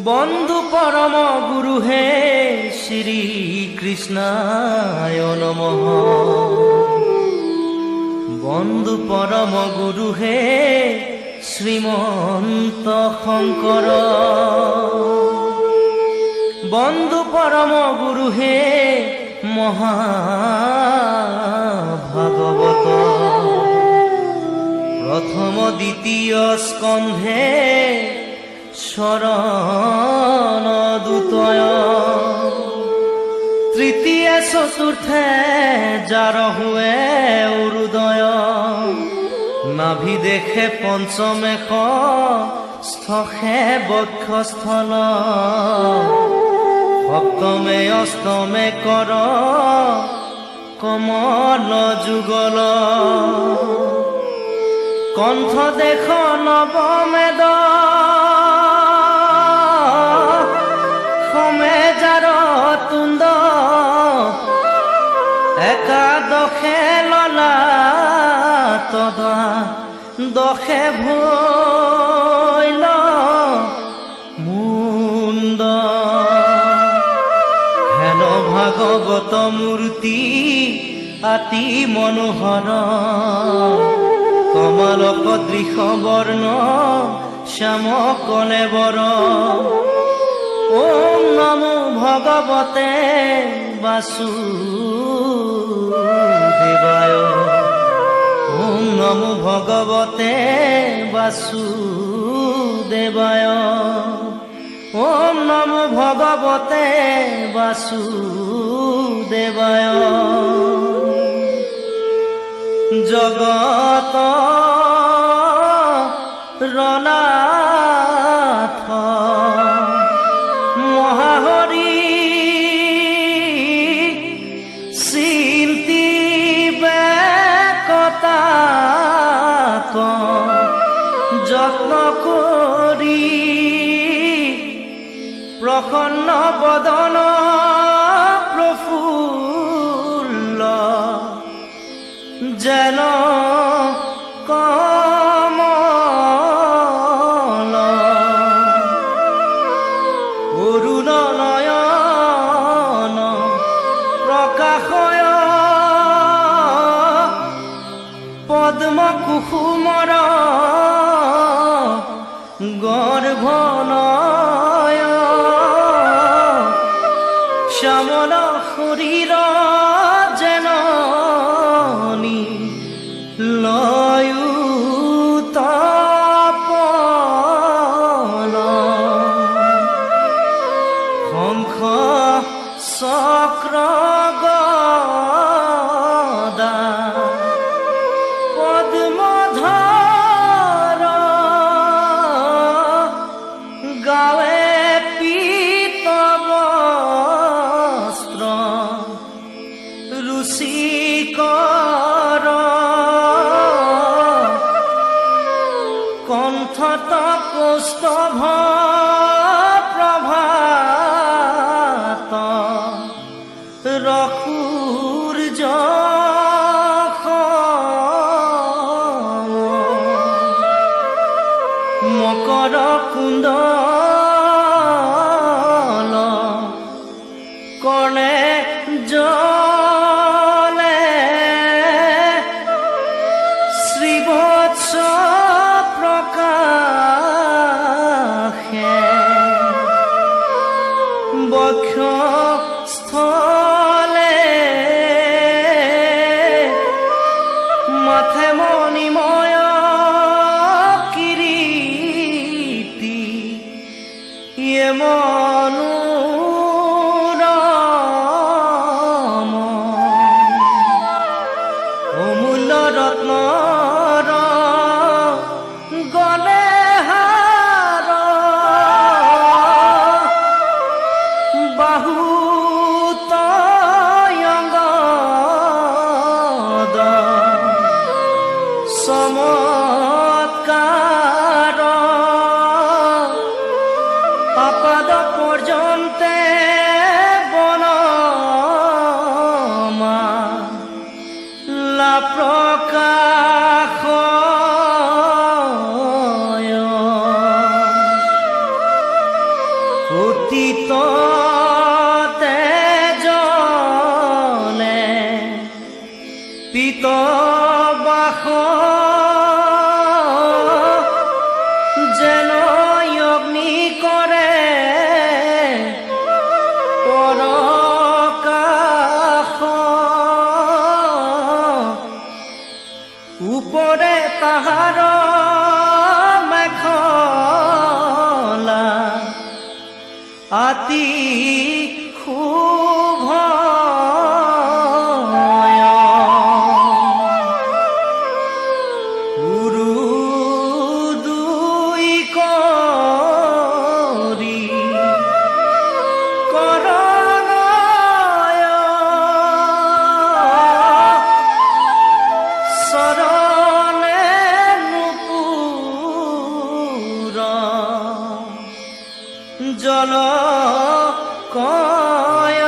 বন্ধু পরম গুরু হে শ্রী কৃষ্ণায় নমঃ। বন্ধু পরম গুরু হে শ্রীমন্ত শঙ্কর। বন্ধু পরম গুরু হে মহাভাগবত। প্রথম দ্বিতীয় স্কন্ধে শরণ দুতয়। তৃতীয় চতুর্থে যার হুয়ে উদয়। নাভি দেখে পঞ্চমেশ স্থে বক্ষস্থল। সপ্তমে অষ্টমে কর কমল যুগল। কণ্ঠ দেখ নবমেদ সমে যার তুণ্ড। একাদশে ললা তদা দশে ভৈল মুণ্ড। হেন ভাগৱত মূৰ্তি অতি মনোহৰ। কমল সদৃশ বৰ্ণ শ্যাম কলেবৰ। ওম নমো ভগৱতে বাসুদেবায়। ওম নমো ভগৱতে বাসুদেবায়। ওম নমো ভগৱতে বাসুদেবায়। জগত ৰনাথ মহাহৰি চিন্তি বেকতাক যত্ন কৰি। প্ৰসন্ন বদন প্ৰফুল্ল যেন কমল। অৰুণ নয়ন প্ৰকাশয় পদ্ম কুসুমৰ গৰ্ভনয়। শ্যামল শৰীৰ যেন লয়ু তপন। শংখ চক্ৰ গদা পদ্মধৰ। গাৱে পীত বস্ত্ৰ ৰুচিকৰ। কণ্ঠত কৌস্তভ প্ৰভাত ৰসূৰ্য মকৰ কুণ্ডল কৰ্ণে জলে শ্ৰীবৎস প্ৰকাশে। বক্ষস্থলে মাথে মণিময় কিৰীটি। ইয়ে মনোৰম অমূল্য ৰত্নৰ গলে হাৰ। বাহুত অঙ্গদ চমৎকাৰ। অপাদ পৰ্যন্তে বনমা লা প্ৰকাশ। অতীত তেজলে পিত বাস যেন অগ্নি কৰে পৰকাশ উপৰে তাহাৰ মেখলা আতি শুভয় গুৰু দুই কৰি কৰণয় চৰণে নুপুৰ জল কয়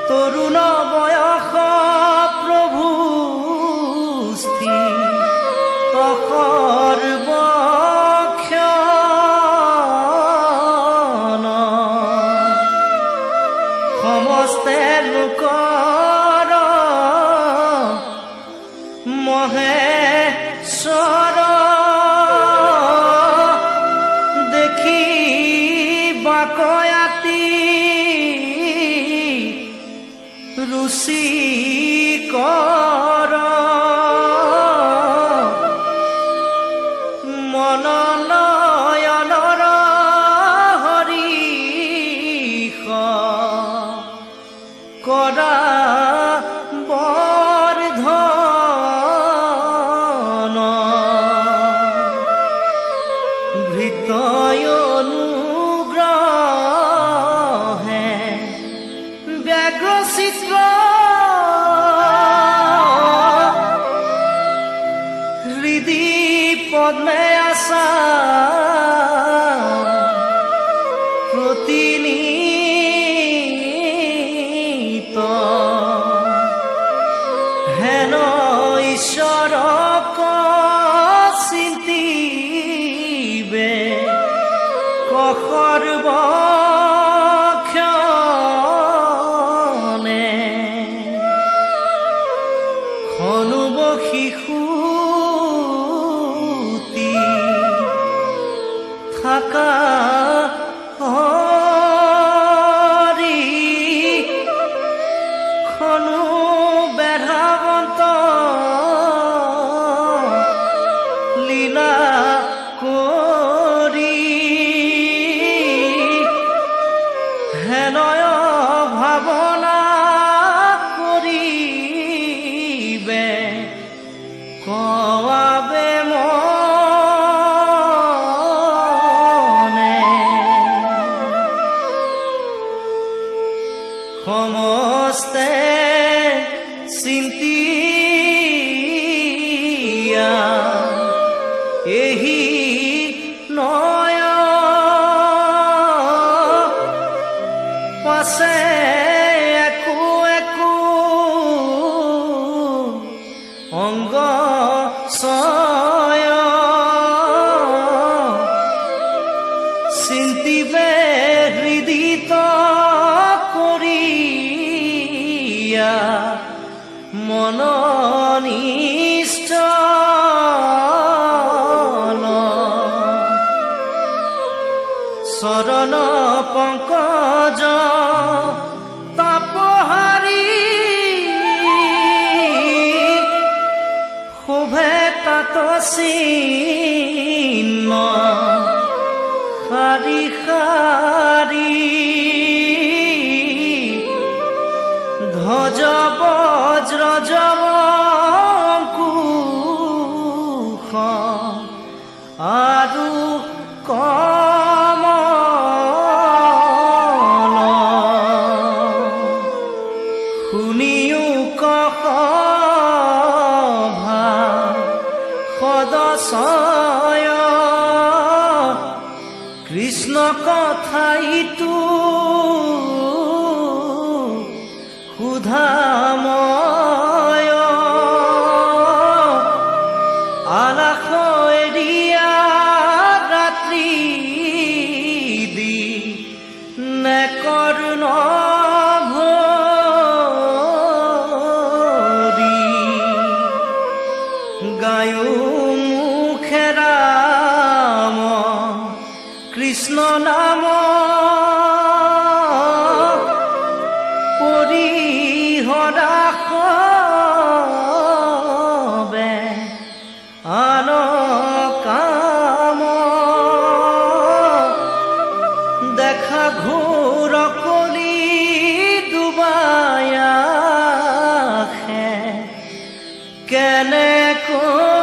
তৰুণ বয়স প্ৰভু সৰ্বক্ষণ সমস্তে লোকৰ মহেশ্বৰ দেখি বাকয়াতি ৰুচিকৰ মননয়নৰ হৰিষ কৰা বৰ্ধন ভৃতয় অনুগ্ৰহে ব্যাঘ্ৰ চিত্ৰ হৃদি পদ্মে আছা প্ৰতিনিত হেন ঈশ্বৰক চিন্তিবে সৰ্বক্ষণে খনুব শিশুতি থাকা হৰি খনু বেধাৱন্ত লীলা কৰি হেনয় ভাৱনা কৰিবে কোৱাবে মনে সমস্তে চিন্তিয়া এহি নয় পাছে একো একো অংগ ছয় চিন্তিবে হৃদিত কৰিয়া মননিষ্ঠ চৰণ পংকজ তাপহাৰী শোভে তাত চিহ্ন শাৰী শাৰী ধ্বজ বজ্ৰ জবংকুশ আৰু কমল শুনিও কসভা সদশয় কৃষ্ণ কথাইতো সুধাময় আলাস এৰিয়া ৰাত্ৰি কৃষ্ণ নাম পৰিহৰা সবে আন কাম দেখা ঘোৰ কলি ডুবায়া কেনে কৰি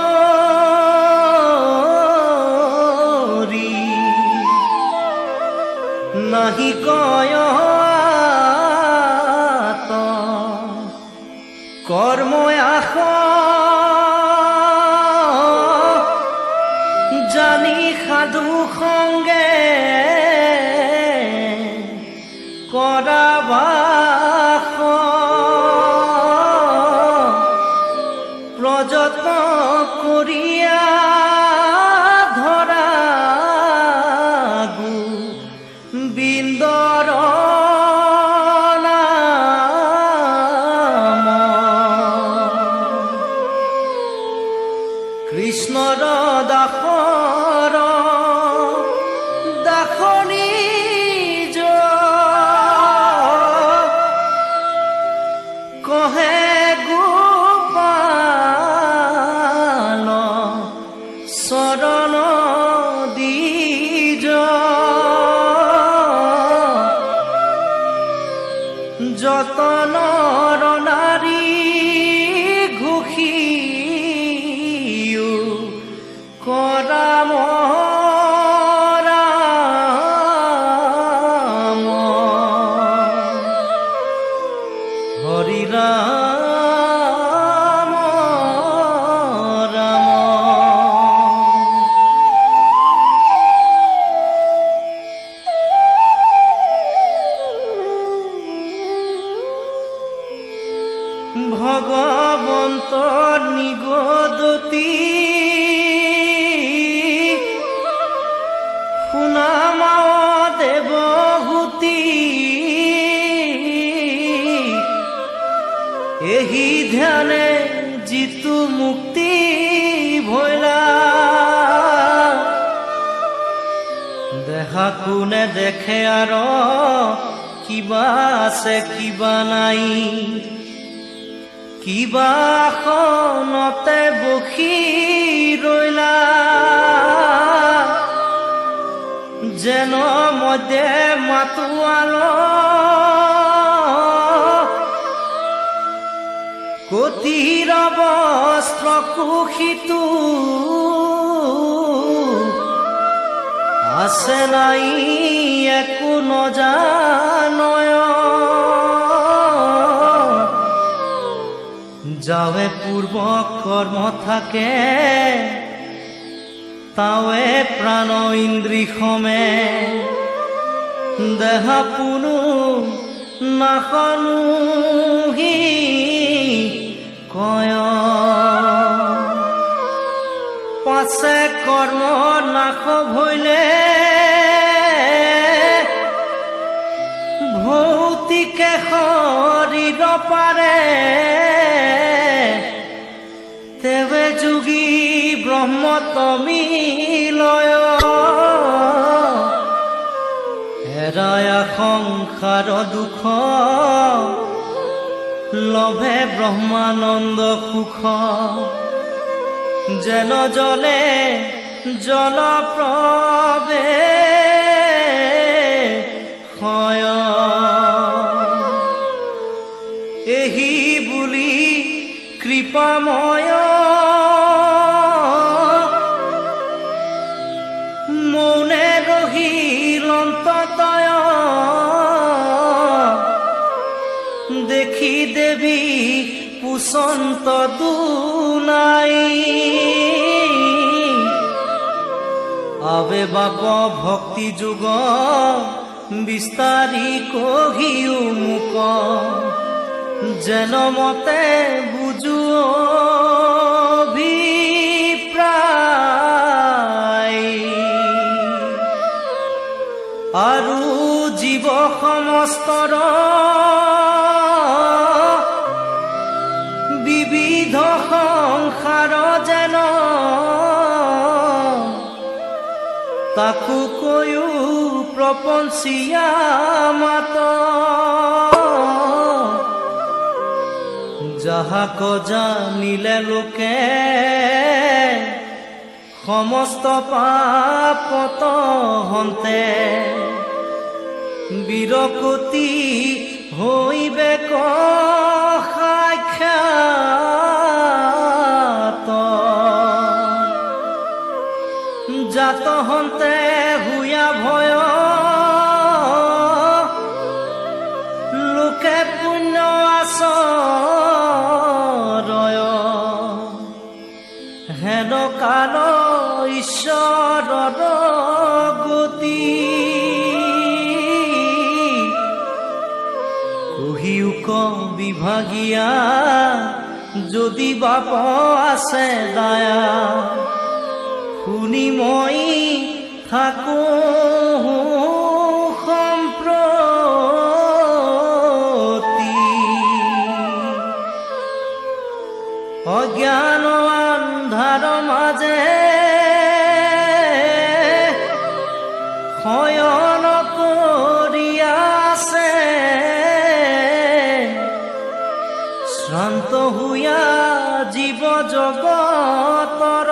নাহি কয় কৰ্মই আস জানি সাধু সংগে কৰা বাস প্ৰযত্ন কৰিয়া ধৰা গোবিন্দৰ কৃষ্ণৰ দাসৰ দাসনী কহে গোপাল চৰণ দ্বিজ যতনৰ নাৰী ঘোষী কৰাম ৰাম হৰি ৰাম ৰাম ভগৱন্ত নিগদতি শুনামাও দেৱহূতি এহি ধ্যানে যিটো মুক্তি ভৈলা দেখা কোনে দেখে আৰু কিবা আছে কিবা নাই কিবা খনতে বসি ৰৈলা যেন মধ্যে মাতোৱাল কতিৰ বস্ত্ৰ কুশিতো আছে নাই একো নজানয় যাৱে পূৰ্ব কৰ্ম থাকে তাৱে প্ৰাণ ইন্দ্ৰী সমে দেহ পুনু নাখনুহি কয় পাছে কৰ্ম নাশ ভৈলে ভৌতিকে শৰীৰ পাৰে তেৱে যোগী ব্ৰহ্মতমী লয় হেৰায়া সংসাৰ দুখ লভে ব্ৰহ্মানন্দ সুখ যেন জলে জলপ্ৰবে হয় এহি বুলি কৃপাময় মৌনে ৰহিল অন্ততয় দেখি দেৱী পুচন্ত দুনাই আবে বাপ ভক্তি যুগ বিস্তাৰি কহিও মুক যেন মতে বুজু অভিপ্ৰায় আৰু জীৱ সমস্তৰ বিবিধ সংসাৰ যেন তাকো কৈও প্ৰপঞ্চিয়া মাত যাহাক জানিলে লোকে সমস্ত পাপত হন্তে বিৰকতি হইবে সাক্ষাৎ জাত হন্তে হুয়া ভয় লোকে পুণ্য আচৰয় হেন কাল ঈশ্বৰৰ গতি কহিউক বিভাগীয়া যদি বাপ আছে দায়া শুনি মই থাকো সম্প্ৰতি অজ্ঞান আন্ধাৰ মাজে শয়ন কৰি আছে শ্ৰান্ত হুয়া জীৱ জগতৰ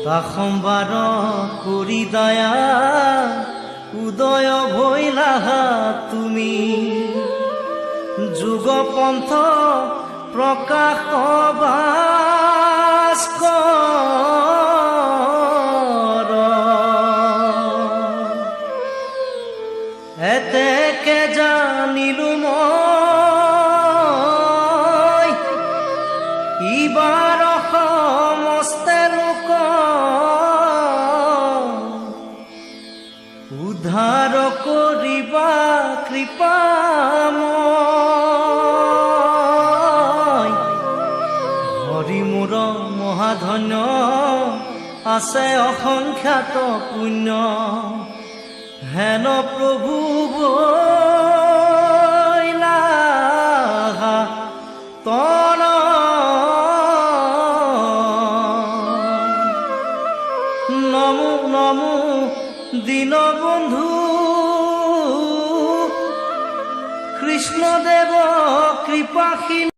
তা সম্বাৰ কৰি দয়া উদয় ভৈলাহা তুমি যুগ পন্থ প্ৰকাশ ভাস্কৰ এতেকে জানিলো মই ইবাৰ সমস্তে লোক উদ্ধাৰ কৰিবা কৃপাময় হৰি মোৰ মহাধন্য আছে অসংখ্যাত পুণ্য হেন প্ৰভু বৈলাহা তন নমো নমো দীনবন্ধু কৃষ্ণদেৱ কৃপাশীল